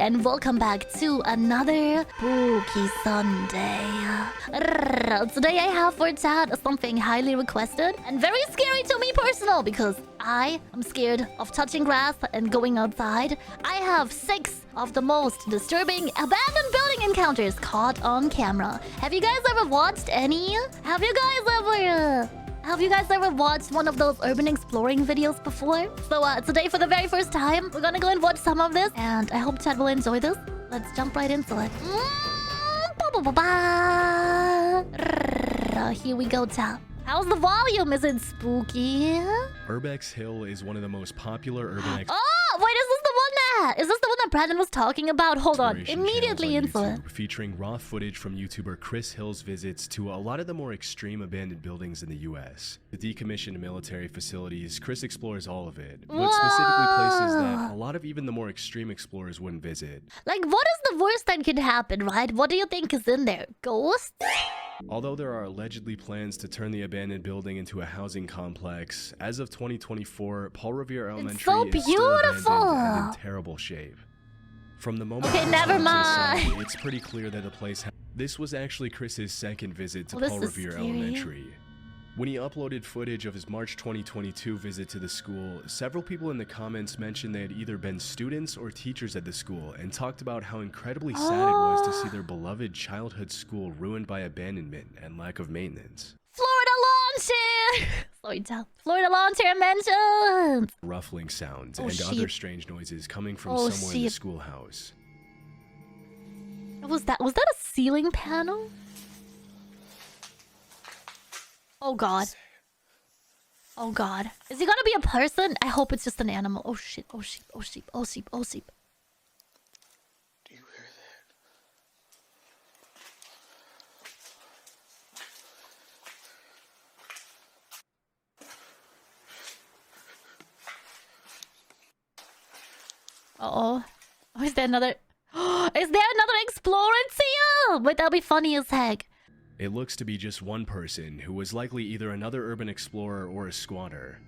and welcome back to another Spooky Sunday. Today I have for chat something highly requested and very scary to me personal because I am scared of touching grass and going outside. I have 6 of the most disturbing abandoned building encounters caught on camera. Have you guys ever watched any? Have you guys ever watched one of those urban exploring videos before? So today for the very first time, we're gonna go and watch some of this, and I hope chat will enjoy this. Let's jump right into it. Here we go, chat. How's the volume? Is it spooky? Urbex Hill is one of the most popular urban Oh, wait, is this the one that Brandon was talking about? Hold on. Immediately into it. Featuring raw footage from YouTuber Chris Hill's visits to a lot of the more extreme abandoned buildings in the US. The decommissioned military facilities, Chris explores all of it, but specifically places that a lot of even the more extreme explorers wouldn't visit. Like, what is the worst that could happen, right? What do you think is in there? Ghosts? Although there are allegedly plans to turn the abandoned building into a housing complex, as of 2024, Paul Revere Elementary is still abandoned and in terrible shape. From the moment never mind. It's pretty clear that the place this was actually Chris's second visit to Paul Revere Elementary. When he uploaded footage of his March 2022 visit to the school, several people in the comments mentioned they had either been students or teachers at the school and talked about how incredibly sad it was to see their beloved childhood school ruined by abandonment and lack of maintenance. Florida lawn chair! Sorry, tell. Florida lawn chair mentioned! Ruffling sounds and other strange noises coming from somewhere in the schoolhouse. What was that? Was that a ceiling panel? Oh god. Oh god. Is he gonna be a person? I hope it's just an animal. Oh shit. Oh sheep. Oh sheep. Oh sheep. Oh sheep. Do you hear that? Uh-oh. Oh, is there another... Is there another explorer too? Wait, that'll be funny as heck. It looks to be just one person, who was likely either another urban explorer or a squatter.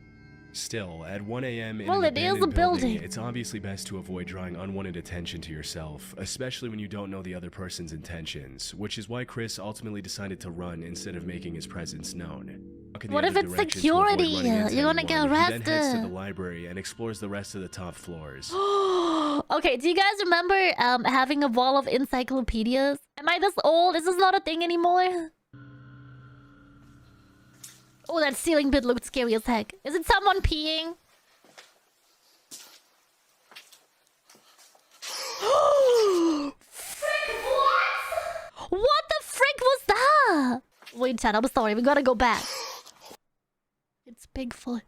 Still, at 1 a.m. in an abandoned building, it's obviously best to avoid drawing unwanted attention to yourself, especially when you don't know the other person's intentions, which is why Chris ultimately decided to run instead of making his presence known. What if it's security? You're gonna get arrested. He then heads to the library and explores the rest of the top floors. Okay, do you guys remember having a wall of encyclopedias? Am I this old? Is this not a thing anymore? Oh, that ceiling bit looked scary as heck. Is it someone peeing? Frick, what? What the frick was that? Wait, chat, I'm sorry. We gotta go back. It's Bigfoot.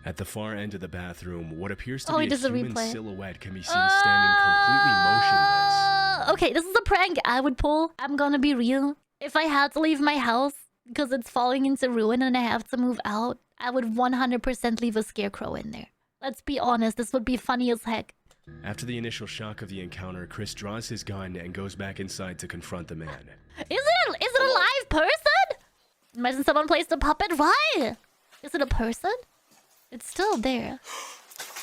At the far end of the bathroom, what appears to be a human silhouette can be seen standing completely motionless. Okay, this is a prank I would pull. I'm gonna be real. If I had to leave my house because it's falling into ruin and I have to move out, I would 100% leave a scarecrow in there. Let's be honest, this would be funny as heck. After the initial shock of the encounter, Chris draws his gun and goes back inside to confront the man. Is it a live person? Imagine someone placed a puppet. Why? Is it a person? It's still there.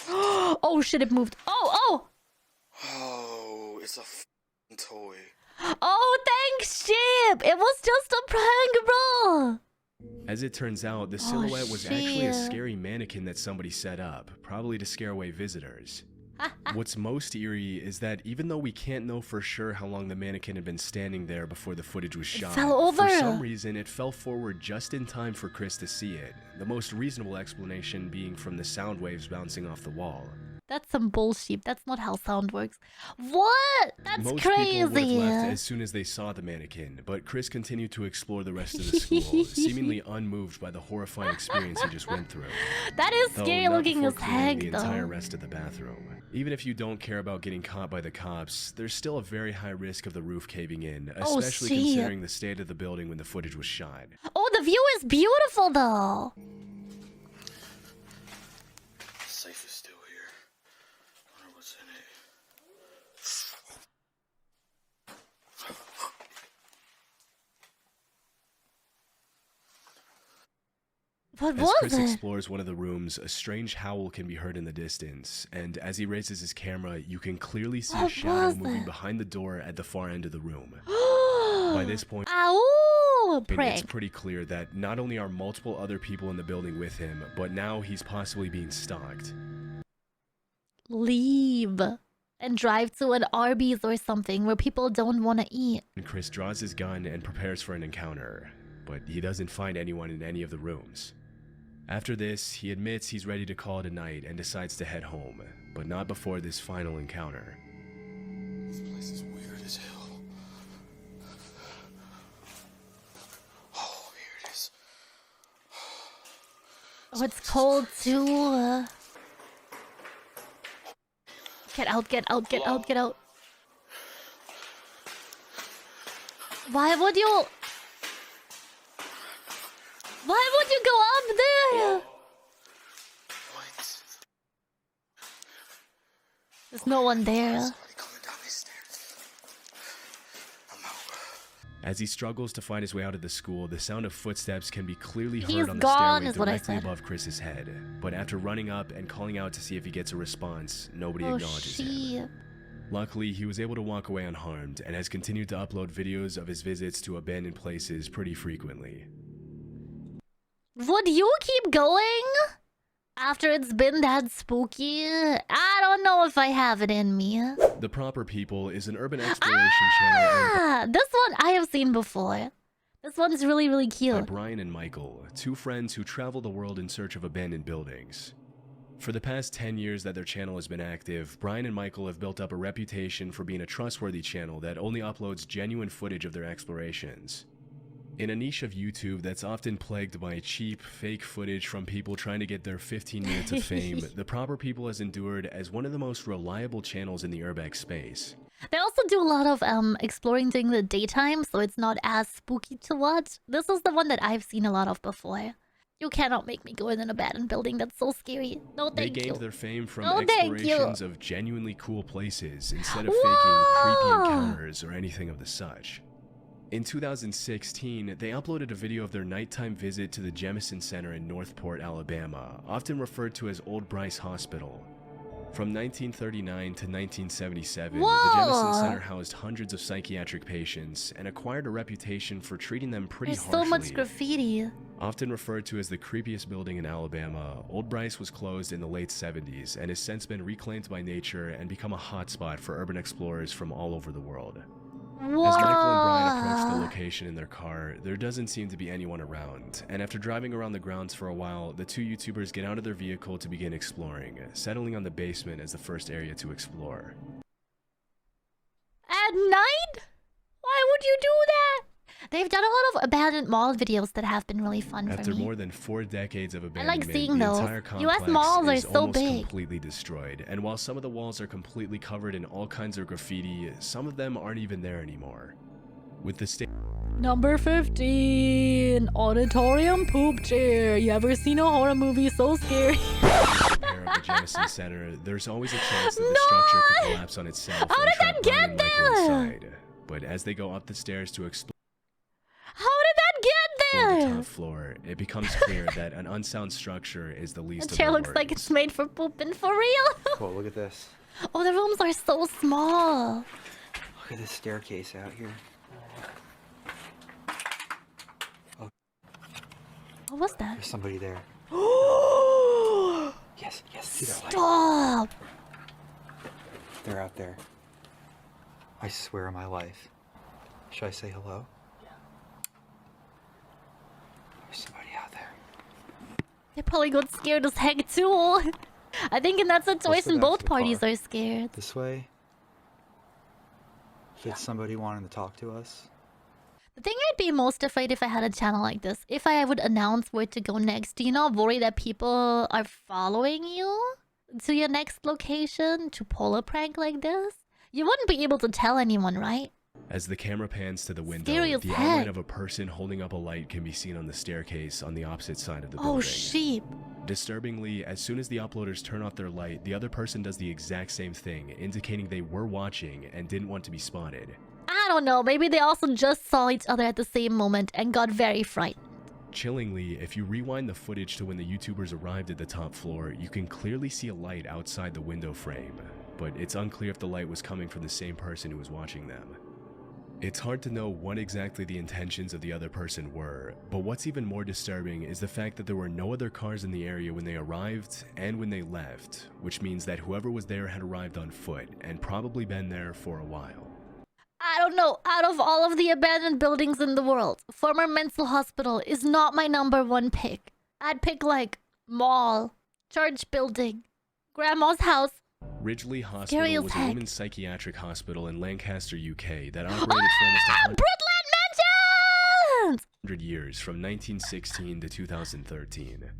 Oh shit, it moved. Oh! Oh, it's a f***ing toy. Oh, thanks, Chip! It was just a prank, bro! As it turns out, the silhouette was actually a scary mannequin that somebody set up, probably to scare away visitors. What's most eerie is that even though we can't know for sure how long the mannequin had been standing there before the footage was shot, for some reason it fell forward just in time for Chris to see it, the most reasonable explanation being from the sound waves bouncing off the wall. That's some bullshit. That's not how sound works. What? That's Most crazy. People would have left as soon as they saw the mannequin, but Chris continued to explore the rest of the school, seemingly unmoved by the horrifying experience he just went through. That is scary looking as heck, the entire rest of the bathroom. Even if you don't care about getting caught by the cops, there's still a very high risk of the roof caving in, especially considering the state of the building when the footage was shot. Oh, the view is beautiful though. Safe is still here. I wonder what's in it. What As was Chris it? explores one of the rooms, a strange howl can be heard in the distance, and as he raises his camera, you can clearly see a What shadow was moving it? behind the door at the far end of the room. By By this point, ow! it's Prank. pretty clear that not only are multiple other people in the building with him, but now he's possibly being stalked. Leave and drive to an Arby's or something where people don't want to eat. And Chris draws his gun and prepares for an encounter, but he doesn't find anyone in any of the rooms. After this, he admits he's ready to call it a night and decides to head home, but not before this final encounter. This place is weird as hell. Oh, here it is. Oh, it's cold too. Get out, get out, get out, get out. Why would you... Why would you go up there? What? There's no one there. Somebody coming down these stairs. I'm out. As he struggles to find his way out of the school, the sound of footsteps can be clearly He's heard on the gone, stairway is what I directly said. above Chris's head. But after running up and calling out to see if he gets a response, nobody Oh, acknowledges him. sheep. Luckily, he was able to walk away unharmed and has continued to upload videos of his visits to abandoned places pretty frequently. Would you keep going? After it's been that spooky? I don't know if I have it in me. The Proper People is an urban exploration channel owned This one I have seen before. This one's really, really by cute. Brian and Michael, two friends who travel the world in search of abandoned buildings. For the past 10 years that their channel has been active, Brian and Michael have built up a reputation for being a trustworthy channel that only uploads genuine footage of their explorations. In a niche of YouTube that's often plagued by cheap, fake footage from people trying to get their 15 minutes of fame, The Proper People has endured as one of the most reliable channels in the urbex space. They also do a lot of exploring during the daytime, so it's not as spooky to watch. This is the one that I've seen a lot of before. You cannot make me go in an abandoned building. That's so scary. No, They thank you. gained their fame from Oh, thank you. explorations of genuinely cool places instead of faking creepy encounters or anything of the such. In 2016, they uploaded a video of their nighttime visit to the Jemison Center in Northport, Alabama, often referred to as Old Bryce Hospital. From 1939 to 1977, Whoa! the Jemison Center housed hundreds of psychiatric patients and acquired a reputation for treating them pretty There's harshly. so much graffiti. Often referred to as the creepiest building in Alabama, Old Bryce was closed in the late 70s and has since been reclaimed by nature and become a hotspot for urban explorers from all over the world. Whoa. As Michael and Brian approach the location in their car, there doesn't seem to be anyone around, and after driving around the grounds for a while, the two YouTubers get out of their vehicle to begin exploring, settling on the basement as the first area to explore. At night? Why would you do that? They've done a lot of abandoned mall videos that have been really fun After for me. more than 4 decades of like abandonment, seeing the those. entire US complex malls are is so almost big. completely destroyed, and while some of the walls are completely covered in all kinds of graffiti, some of them aren't even there anymore. With the state Number 15, auditorium poop chair. You ever seen a horror movie so scary? repair of the Jemison Center, there's always a chance that the structure could collapse on itself How and did that trap Brian and get Michael there? inside. But as they go up the stairs to explore How did that the get there? top floor, it becomes clear that an unsound structure is the least The of chair their looks like worries. it's made for pooping for real. Cool, look at this. Oh, the rooms are so small. Look at this staircase out here. What was that? There's somebody there. Yes, yes, see that light? Stop. They're out there. I swear on my life. Should I say hello? Yeah. There's somebody out there. They probably got scared as heck too. I think in that situation, go back both to the parties car. are scared. This way? If it's somebody wanting to talk to us. The thing I'd be most afraid if I had a channel like this, if I would announce where to go next, do you not worry that people are following you to your next location to pull a prank like this? You wouldn't be able to tell anyone, right? As the camera pans to the window, Scary as the heck. outline of a person holding up a light can be seen on the staircase on the opposite side of the building. Oh, sheep. Disturbingly, as soon as the uploaders turn off their light, the other person does the exact same thing, indicating they were watching and didn't want to be spotted. I don't know, maybe they also just saw each other at the same moment and got very frightened. Chillingly, if you rewind the footage to when the YouTubers arrived at the top floor, you can clearly see a light outside the window frame, but it's unclear if the light was coming from the same person who was watching them. It's hard to know what exactly the intentions of the other person were, but what's even more disturbing is the fact that there were no other cars in the area when they arrived and when they left, which means that whoever was there had arrived on foot and probably been there for a while. I don't know, out of all of the abandoned buildings in the world, former mental hospital is not my #1 pick. I'd pick like mall, church building, grandma's house. Ridgely Hospital Scary as was a heck. women's psychiatric hospital in Lancaster, UK that operated for almost Brooklyn Mansions! 100 years, from 1916 to 2013.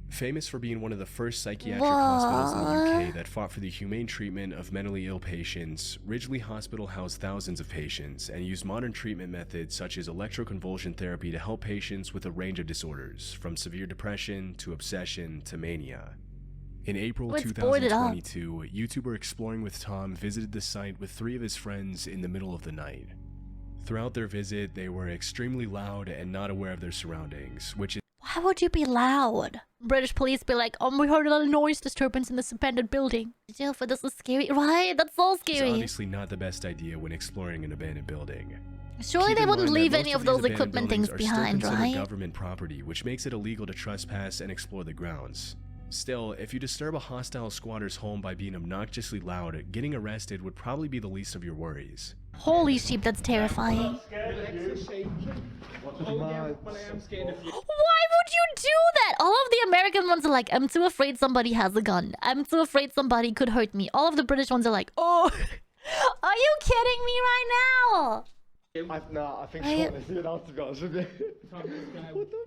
Famous for being one of the first psychiatric hospitals in the UK that fought for the humane treatment of mentally ill patients, Ridgely Hospital housed thousands of patients and used modern treatment methods such as electroconvulsion therapy to help patients with a range of disorders, from severe depression to obsession to mania. In April Let's board it up. 2022, YouTuber Exploring with Tom visited the site with 3 of his friends in the middle of the night. Throughout their visit, they were extremely loud and not aware of their surroundings, which is Why would you be loud? British police be like, we heard a little noise disturbance in this abandoned building. Jail for this is scary, right? That's so scary. obviously not the best idea when exploring an abandoned building. Surely Keep they in wouldn't mind that leave most any of of these those abandoned equipment things buildings are still behind, considered right? government property, which makes it illegal to trespass and explore the grounds. Still, if you disturb a hostile squatter's home by being obnoxiously loud, getting arrested would probably be the least of your worries. Holy sheep, that's terrifying. Why would you do that? All of the American ones are like, I'm too afraid somebody has a gun. I'm too afraid somebody could hurt me. All of the British ones are like, oh, are you kidding me right now? I think Sean is here now, to be honest with you. What the?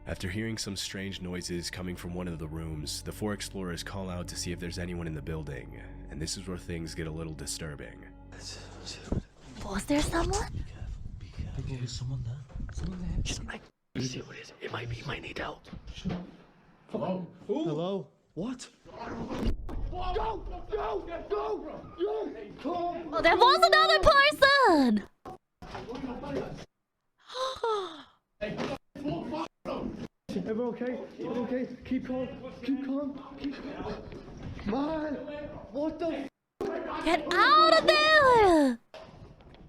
After hearing some strange noises coming from one of the rooms, the 4 explorers call out to see if there's anyone in the building, and this is where things get a little disturbing. Was there someone? There's someone there. Someone there. Just like, see what it is. It might be. Might need help. Hello? Who? Hello? What? Go! Go! Go! Go! Oh, there was another person! Everyone okay? Everyone okay? Keep calm. Keep calm. Keep calm. Man! What the Get out of there!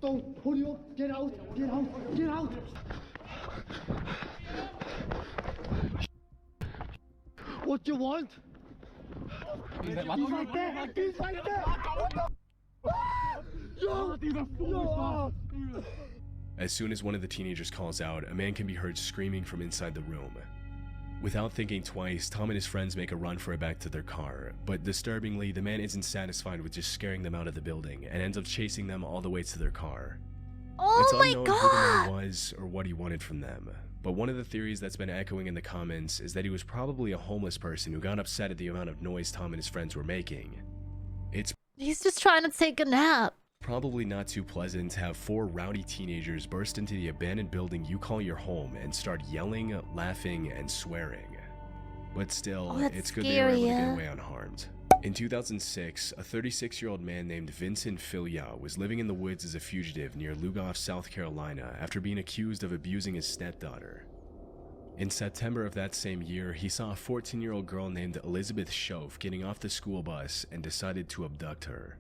Don't hurry up! Get out! Get out! Get out! What do you want? He's right there! He's right there! What the? No! As soon as one of the teenagers calls out, a man can be heard screaming from inside the room. Without thinking twice, Tom and his friends make a run for it back to their car, but disturbingly, the man isn't satisfied with just scaring them out of the building and ends up chasing them all the way to their car. It's Oh my unknown who the man god! was or what he wanted from them, but one of the theories that's been echoing in the comments is that he was probably a homeless person who got upset at the amount of noise Tom and his friends were making. It's He's just trying to take a nap. probably not too pleasant to have 4 rowdy teenagers burst into the abandoned building you call your home and start yelling, laughing, and swearing. But still, Oh, that's it's good they were able to scary, get yeah. away unharmed. In 2006, a 36-year-old man named Vincent Filia was living in the woods as a fugitive near Lugoff, South Carolina after being accused of abusing his stepdaughter. In September of that same year, he saw a 14-year-old girl named Elizabeth Schoaf getting off the school bus and decided to abduct her.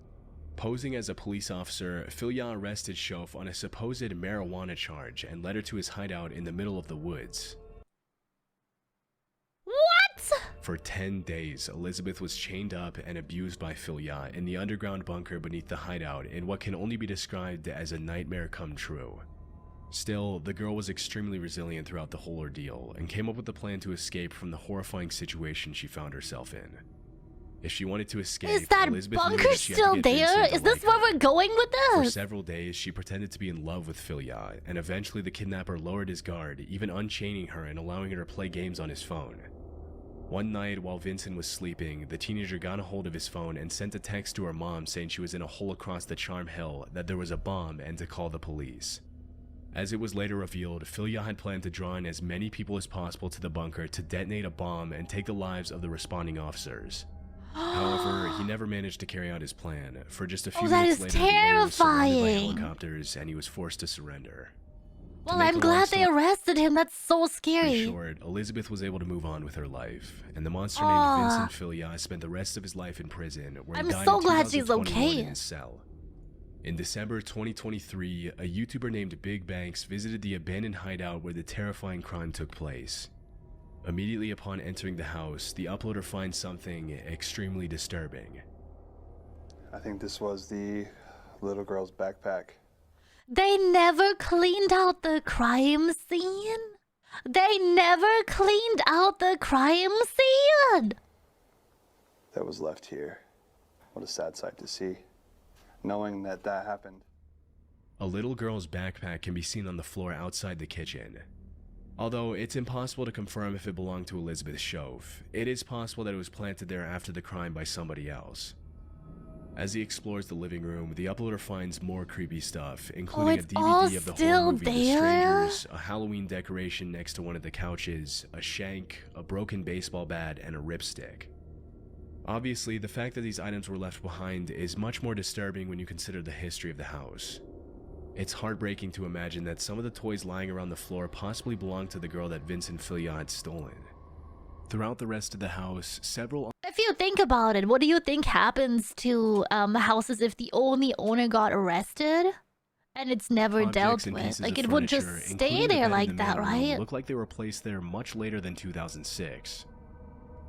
Posing as a police officer, Filia arrested Schoaf on a supposed marijuana charge and led her to his hideout in the middle of the woods. What? For 10 days, Elizabeth was chained up and abused by Filia in the underground bunker beneath the hideout in what can only be described as a nightmare come true. Still, the girl was extremely resilient throughout the whole ordeal and came up with a plan to escape from the horrifying situation she found herself in. If she wanted to escape, Is that Elizabeth knew bunker that she had to still get there? Vincent to Is this like where her. we're going with For this? several days, she pretended to be in love with Filia, and eventually the kidnapper lowered his guard, even unchaining her and allowing her to play games on his phone. One night, while Vincent was sleeping, the teenager got a hold of his phone and sent a text to her mom saying she was in a hole across the Charm Hill, that there was a bomb, and to call the police. As it was later revealed, Filia had planned to draw in as many people as possible to the bunker to detonate a bomb and take the lives of the responding officers. However, he never managed to carry out his plan. For just a few that minutes is later, the area was surrounded by terrifying. helicopters and he was forced to surrender. Well, I'm glad they arrested him. That's so scary. In short, Elizabeth was able to move on with her life, and the monster named Vincent Filia spent the rest of his life in prison, where he died so in glad she's 2021 okay. in his cell. In December 2023, a YouTuber named Big Banks visited the abandoned hideout where the terrifying crime took place. Immediately upon entering the house, the uploader finds something extremely disturbing. I think this was the little girl's backpack. They never cleaned out the crime scene? They never cleaned out the crime scene? That was left here. What a sad sight to see, knowing that that happened. A little girl's backpack can be seen on the floor outside the kitchen. Although it's impossible to confirm if it belonged to Elizabeth Shove, it is possible that it was planted there after the crime by somebody else. As he explores the living room, the uploader finds more creepy stuff, including a DVD of the horror movie The Strangers, a Halloween decoration next to one of the couches, a shank, a broken baseball bat, and a ripstick. Obviously, the fact that these items were left behind is much more disturbing when you consider the history of the house. It's heartbreaking to imagine that some of the toys lying around the floor possibly belonged to the girl that Vincent Filia had stolen. Throughout the rest of the house, several... If you think about it, what do you think happens to houses if the only owner got arrested? And it's never dealt with. Like, it would just stay there like that, right? Look like they were placed there much later than 2006.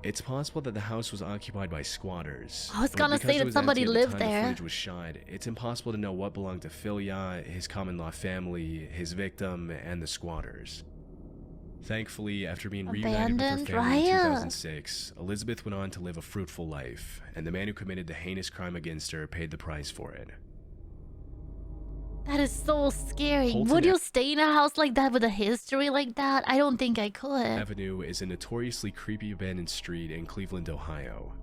It's possible that the house was occupied by squatters. I was gonna say that somebody lived there. The footage was shot. It's impossible to know what belonged to Filia, his common-law family, his victim, and the squatters. Thankfully, after being reunited with her family in 2006, Elizabeth went on to live a fruitful life, and the man who committed the heinous crime against her paid the price for it. That is so scary. Would you stay in a house like that with a history like that? I don't think I could. Avenue is a notoriously creepy abandoned street in Cleveland, Ohio.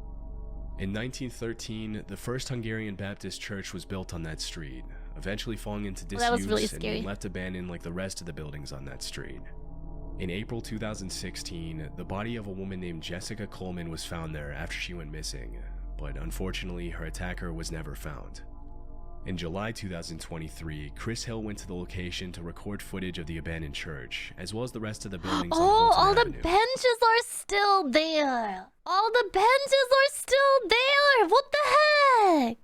In 1913, the first Hungarian Baptist church was built on that street, eventually falling into disuse and being left abandoned like the rest of the buildings on that street. In April 2016, the body of a woman named Jessica Coleman was found there after she went missing, but unfortunately her attacker was never found. In July 2023, Chris Hill went to the location to record footage of the abandoned church, as well as the rest of the buildings on Holton all Avenue. the benches are still there! All the benches are still there! What the heck?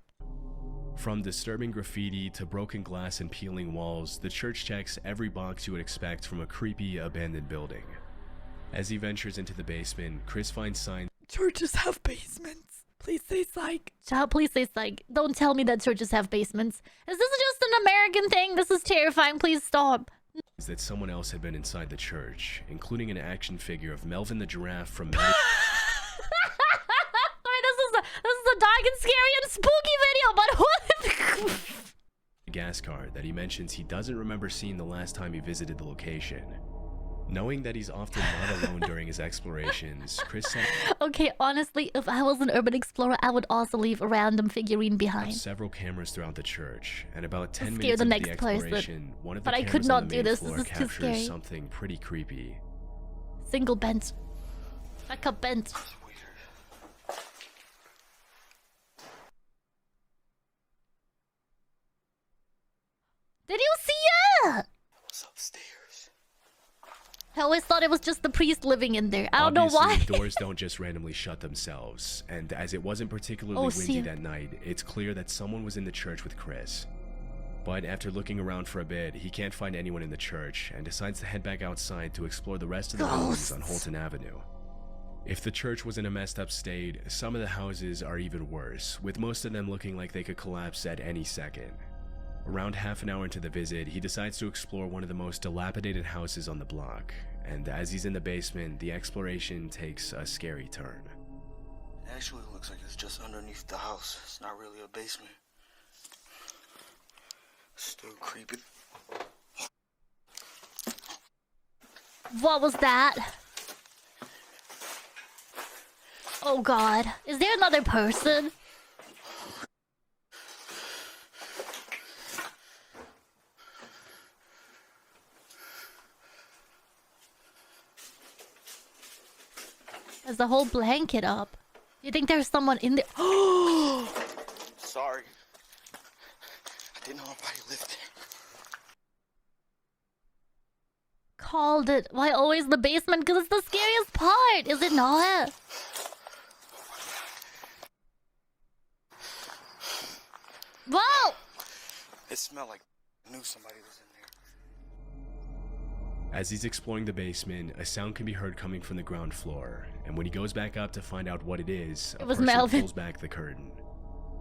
From disturbing graffiti to broken glass and peeling walls, the church checks every box you would expect from a creepy, abandoned building. As he ventures into the basement, Chris finds signs... Churches have basements. Please say psych. Child, please say psych. Don't tell me that churches have basements. Is this just an American thing? This is terrifying. Please stop. ...that someone else had been inside the church, including an action figure of Melvin the Giraffe from... This is a dark and scary and spooky video, but what? ...a gas card that he mentions he doesn't remember seeing the last time he visited the location. Knowing that he's often not alone during his explorations, Chris said... Okay, honestly, if I was an urban explorer, I would also leave a random figurine behind. ...several cameras throughout the church, and about 10 minutes into the exploration, one of the cameras I could not on the do main this. floor This is too scary. captures something pretty creepy. Single bench. Backup bench. Did you see it? What's upstairs? I always thought it was just the priest living in there. I don't know why. Doors don't just randomly shut themselves, and as it wasn't particularly windy that night, it's clear that someone was in the church with Chris. But after looking around for a bit, he can't find anyone in the church and decides to head back outside to explore the rest of the buildings on Holton Avenue. If the church was in a messed up state, some of the houses are even worse, with most of them looking like they could collapse at any second. Around half an hour into the visit, he decides to explore one of the most dilapidated houses on the block, and as he's in the basement, the exploration takes a scary turn. It actually looks like it's just underneath the house. It's not really a basement. Still creepy. What was that? Oh god. Is there another person? There's the whole blanket up. You think there's someone in there? Oh! Sorry. I didn't know nobody lived there. called it. Why always the basement? Because it's the scariest part, is it not? Whoa! It smelled like I knew somebody was in there. As he's exploring the basement, a sound can be heard coming from the ground floor, and when he goes back up to find out what it is, a person Melvin. pulls back the curtain.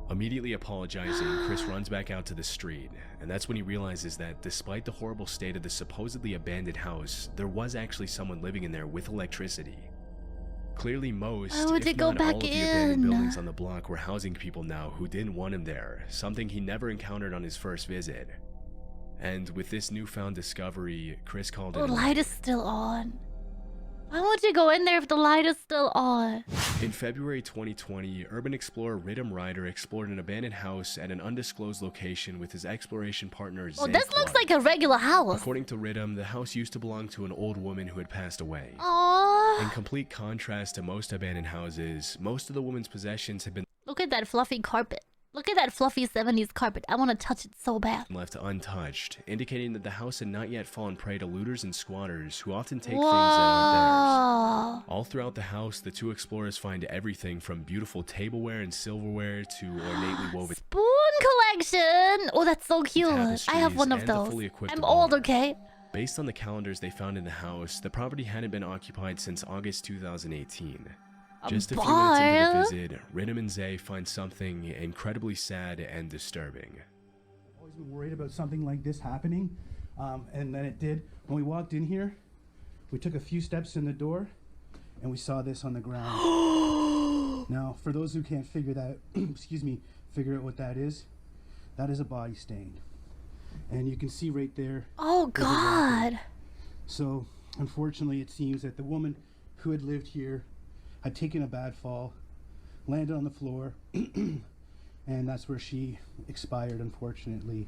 Immediately apologizing, Chris runs back out to the street, and that's when he realizes that despite the horrible state of the supposedly abandoned house, there was actually someone living in there with electricity. Clearly most, Why would if it go not all back of the abandoned in? buildings on the block were housing people now who didn't want him there, something he never encountered on his first visit. And with this newfound discovery, Chris called it The a light night. is still on. Why would you go in there if the light is still on? In February 2020, urban explorer Rhythm Ryder explored an abandoned house at an undisclosed location with his exploration partner, Oh, Zach this looks White. like a regular house. According to Rhythm, the house used to belong to an old woman who had passed away. In Aww. complete contrast to most abandoned houses, most of the woman's possessions had been Look at that fluffy carpet. Look at that fluffy 70s carpet. I want to touch it so bad. left untouched, indicating that the house had not yet fallen prey to looters and squatters who often take things that aren't theirs. Whoa. All throughout the house, the two explorers find everything from beautiful tableware and silverware to ornately woven Spoon collection. Oh, that's so cute. I have tapestries one of and the those. fully equipped I'm bar. old, okay? Based on the calendars they found in the house, the property hadn't been occupied since August 2018. Just a few minutes into bar? the visit, Rhythm and Zay find something incredibly sad and disturbing. Always been worried about something like this happening, and then it did. When we walked in here, we took a few steps in the door, and we saw this on the ground. Now, for those who can't figure that, figure out what that is a body stain, and you can see right there. Oh, there's a walker. God. So, unfortunately, it seems that the woman who had lived here had taken a bad fall, landed on the floor, and that's where she expired, unfortunately.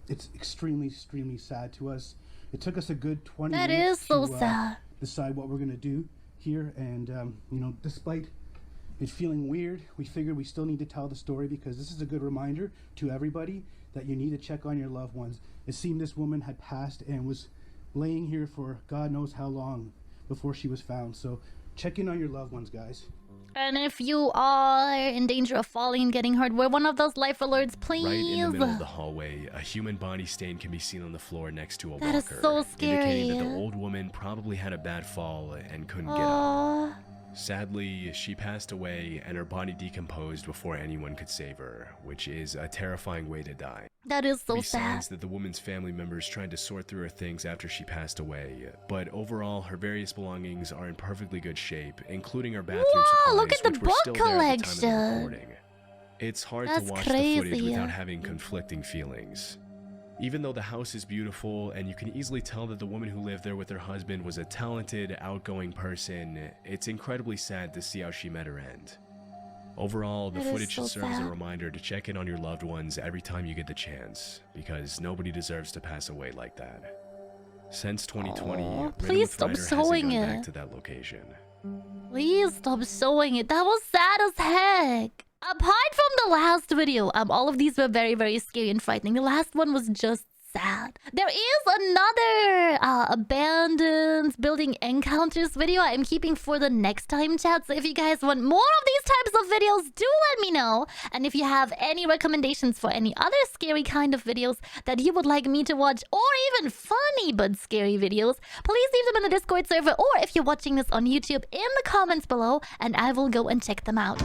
It's extremely, extremely sad to us. It took us a good 20 That minutes is so to sad. decide what we're going to do here, and you know, despite it feeling weird, we figured we still need to tell the story because this is a good reminder to everybody that you need to check on your loved ones. It seemed this woman had passed and was laying here for God knows how long before she was found. So check in on your loved ones, guys. And if you are in danger of falling and getting hurt, wear one of those life alerts, please. Right in the middle of the hallway, a human body stain can be seen on the floor next to a That is walker, so scary. indicating that the old woman probably had a bad fall and couldn't get up. Aw. Sadly, she passed away and her body decomposed before anyone could save her, which is a terrifying way to die. That is so Besides sad. that the woman's family members tried to sort through her things after she passed away, but overall her various belongings are in perfectly good shape, including her bathroom Whoa, supplies, look at the which were book still there at the time of the collection. recording. It's hard That's to watch the footage crazy. without having conflicting feelings. Even though the house is beautiful and you can easily tell that the woman who lived there with her husband was a talented, outgoing person, it's incredibly sad to see how she met her end. Overall, the That is footage so should serve as a sad. reminder to check in on your loved ones every time you get the chance, because nobody deserves to pass away like that. Since 2020, Aw, Rhythm please with stop Ryder hasn't showing gone it. back to that location. Please stop showing it. That was sad as heck. Apart from the last video, all of these were very, very scary and frightening. The last one was just sad. There is another abandoned building encounters video I'm keeping for the next time, chat. So if you guys want more of these types of videos, do let me know. And if you have any recommendations for any other scary kind of videos that you would like me to watch, or even funny but scary videos, please leave them in the Discord server, or if you're watching this on YouTube, in the comments below, and I will go and check them out.